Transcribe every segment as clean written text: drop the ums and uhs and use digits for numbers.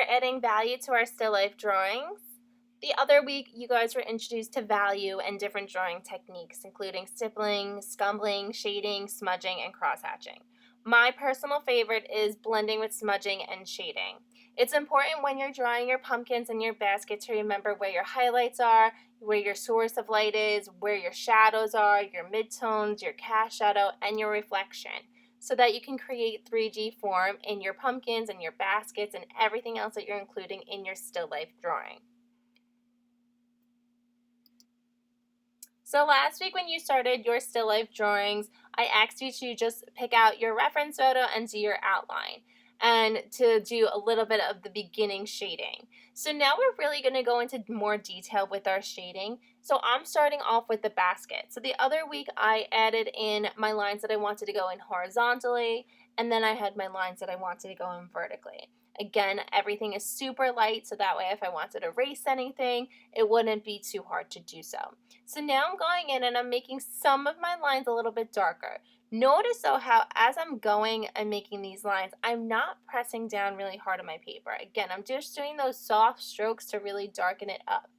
we're adding value to our still life drawings. The other week, you guys were introduced to value and different drawing techniques, including stippling, scumbling, shading, smudging, and crosshatching. My personal favorite is blending with smudging and shading. It's important when you're drawing your pumpkins in your basket to remember where your highlights are, where your source of light is, where your shadows are, your midtones, your cast shadow, and your reflection, so that you can create 3D form in your pumpkins and your baskets and everything else that you're including in your still life drawing. So last week when you started your still life drawings, I asked you to just pick out your reference photo and do your outline, and to do a little bit of the beginning shading. So now we're really going to go into more detail with our shading. So I'm starting off with the basket. So the other week I added in my lines that I wanted to go in horizontally, and then I had my lines that I wanted to go in vertically. Again, everything is super light, so that way if I wanted to erase anything, it wouldn't be too hard to do so. So now I'm going in and I'm making some of my lines a little bit darker. Notice though how as I'm going and making these lines, I'm not pressing down really hard on my paper. Again, I'm just doing those soft strokes to really darken it up.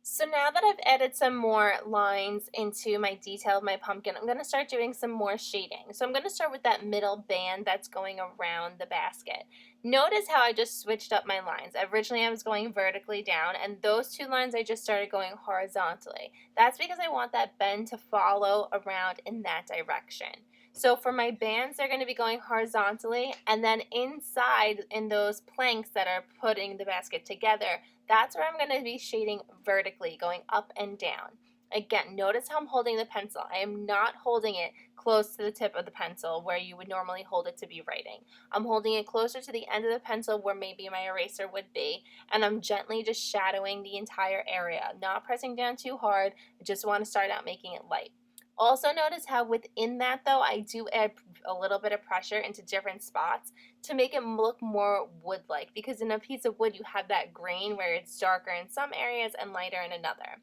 So now that I've added some more lines into my detail of my pumpkin, I'm going to start doing some more shading. So I'm going to start with that middle band that's going around the basket. Notice how I just switched up my lines. Originally I was going vertically down, and those two lines I just started going horizontally. That's because I want that bend to follow around in that direction. So for my bands, they're going to be going horizontally, and then inside in those planks that are putting the basket together, that's where I'm going to be shading vertically, going up and down. Again, notice how I'm holding the pencil. I am not holding it close to the tip of the pencil where you would normally hold it to be writing. I'm holding it closer to the end of the pencil where maybe my eraser would be, and I'm gently just shadowing the entire area, not pressing down too hard. I just want to start out making it light. Also notice how within that though, I do add a little bit of pressure into different spots to make it look more wood-like, because in a piece of wood you have that grain where it's darker in some areas and lighter in another.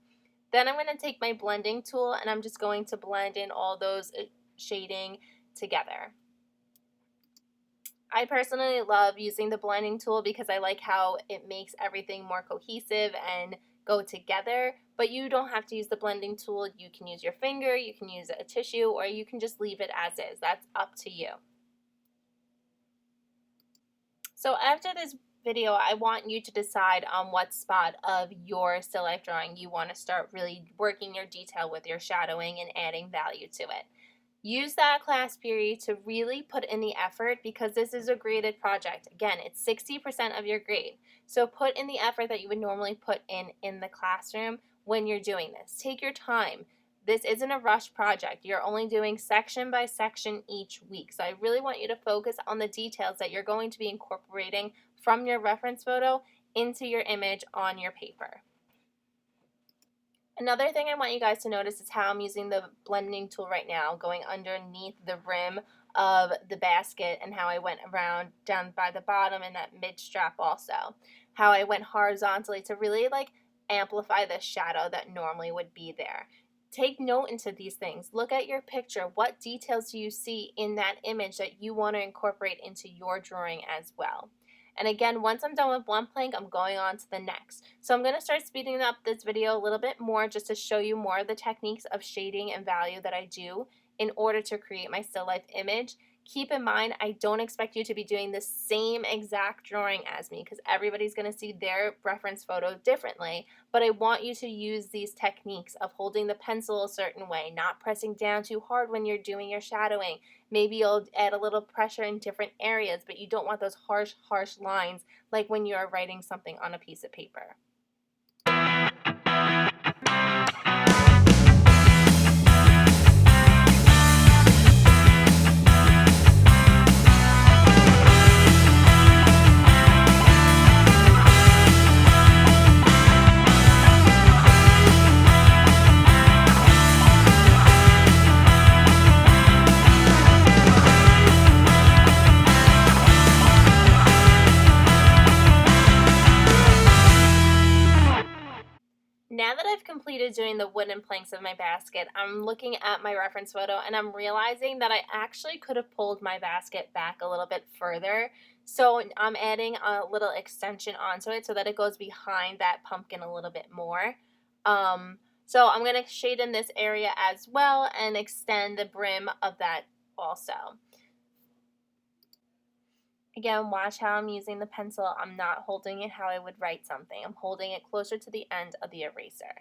Then I'm going to take my blending tool and I'm just going to blend in all those shading together. I personally love using the blending tool because I like how it makes everything more cohesive and go together, but you don't have to use the blending tool. You can use your finger, you can use a tissue, or you can just leave it as is. That's up to you. So after this video, I want you to decide on what spot of your still life drawing you want to start really working your detail with your shadowing and adding value to it. Use that class period to really put in the effort, because this is a graded project. Again, it's 60% of your grade. So put in the effort that you would normally put in the classroom when you're doing this. Take your time. This isn't a rush project. You're only doing section by section each week. So I really want you to focus on the details that you're going to be incorporating from your reference photo into your image on your paper. Another thing I want you guys to notice is how I'm using the blending tool right now, going underneath the rim of the basket, and how I went around down by the bottom and that mid strap also. How I went horizontally to really amplify the shadow that normally would be there. Take note into these things. Look at your picture. What details do you see in that image that you want to incorporate into your drawing as well? And again, once I'm done with one plank, I'm going on to the next. So I'm going to start speeding up this video a little bit more just to show you more of the techniques of shading and value that I do in order to create my still life image. Keep in mind, I don't expect you to be doing the same exact drawing as me, because everybody's going to see their reference photo differently, but I want you to use these techniques of holding the pencil a certain way, not pressing down too hard when you're doing your shadowing. Maybe you'll add a little pressure in different areas, but you don't want those harsh lines like when you are writing something on a piece of paper. started doing the wooden planks of my basket, I'm looking at my reference photo and I'm realizing that I actually could have pulled my basket back a little bit further. So I'm adding a little extension onto it so that it goes behind that pumpkin a little bit more. So I'm going to shade in this area as well and extend the brim of that also. Again, watch how I'm using the pencil. I'm not holding it how I would write something. I'm holding it closer to the end of the eraser.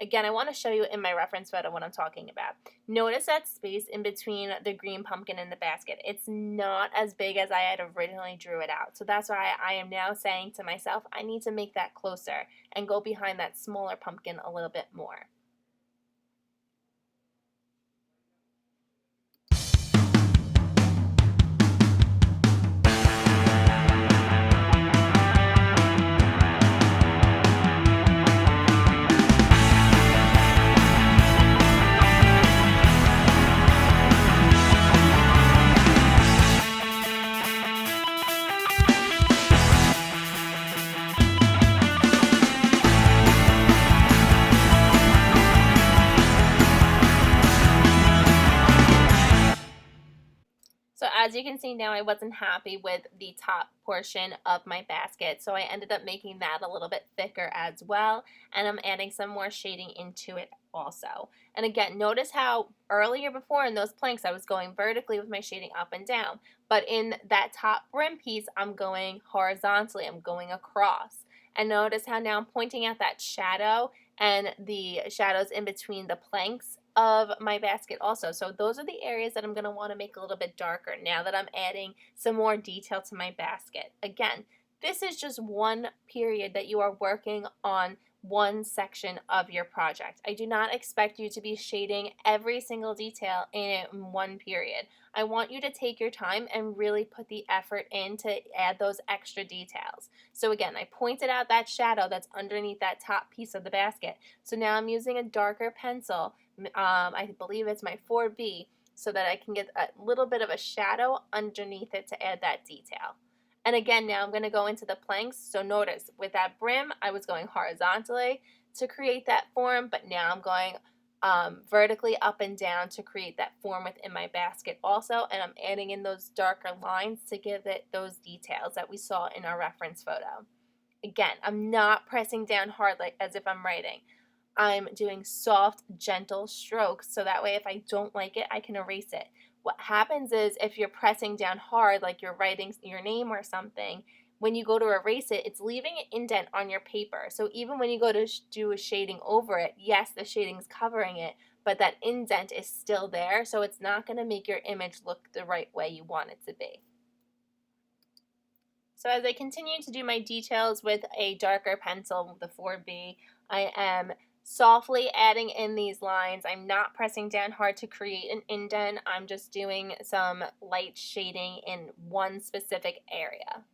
Again, I want to show you in my reference photo what I'm talking about. Notice that space in between the green pumpkin and the basket. It's not as big as I had originally drew it out. So that's why I am now saying to myself, I need to make that closer and go behind that smaller pumpkin a little bit more. So as you can see now, I wasn't happy with the top portion of my basket, so I ended up making that a little bit thicker as well, and I'm adding some more shading into it also. And again, notice how earlier before in those planks I was going vertically with my shading up and down, but in that top brim piece I'm going horizontally, I'm going across. And notice how now I'm pointing out that shadow and the shadows in between the planks of my basket also. So those are the areas that I'm going to want to make a little bit darker now that I'm adding some more detail to my basket. Again, this is just one period that you are working on one section of your project. I do not expect you to be shading every single detail in one period. I want you to take your time and really put the effort in to add those extra details. So again, I pointed out that shadow that's underneath that top piece of the basket. So now I'm using a darker pencil. I believe it's my 4B, so that I can get a little bit of a shadow underneath it to add that detail. And again, now I'm going to go into the planks. So notice with that brim, I was going horizontally to create that form, but now I'm going vertically up and down to create that form within my basket also. And I'm adding in those darker lines to give it those details that we saw in our reference photo. Again, I'm not pressing down hard like as if I'm writing. I'm doing soft, gentle strokes so that way if I don't like it, I can erase it. What happens is if you're pressing down hard, like you're writing your name or something, when you go to erase it, it's leaving an indent on your paper. So even when you go to do a shading over it, yes, the shading's covering it, but that indent is still there, so it's not going to make your image look the right way you want it to be. So as I continue to do my details with a darker pencil, the 4B, I am softly adding in these lines. I'm not pressing down hard to create an indent. I'm just doing some light shading in one specific area.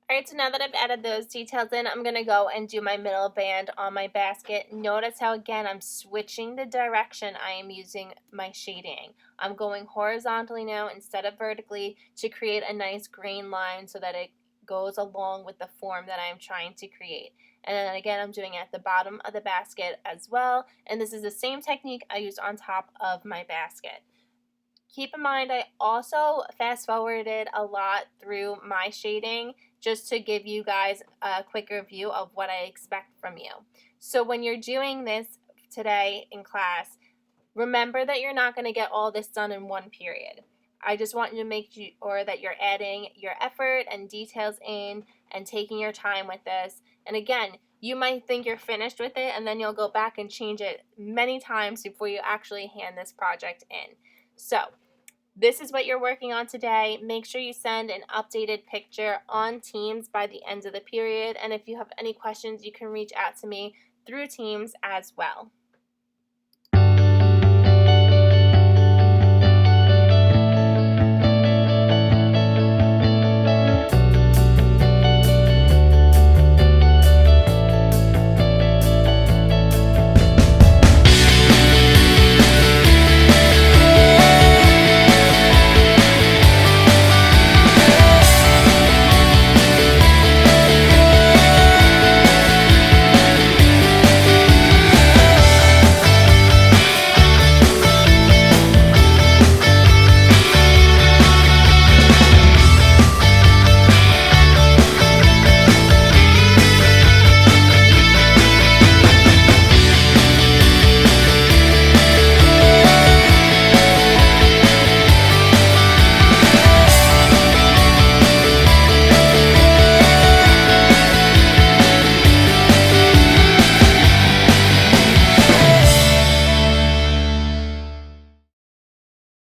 Alright, so now that I've added those details in, I'm going to go and do my middle band on my basket. Notice how, again, I'm switching the direction I am using my shading. I'm going horizontally now instead of vertically to create a nice grain line so that it goes along with the form that I'm trying to create. And then again, I'm doing it at the bottom of the basket as well. And this is the same technique I used on top of my basket. Keep in mind, I also fast forwarded a lot through my shading just to give you guys a quicker view of what I expect from you. So when you're doing this today in class, remember that you're not going to get all this done in one period. I just want you to make sure that you're adding your effort and details in and taking your time with this. And again, you might think you're finished with it and then you'll go back and change it many times before you actually hand this project in. So this is what you're working on today. Make sure you send an updated picture on Teams by the end of the period. And if you have any questions, you can reach out to me through Teams as well.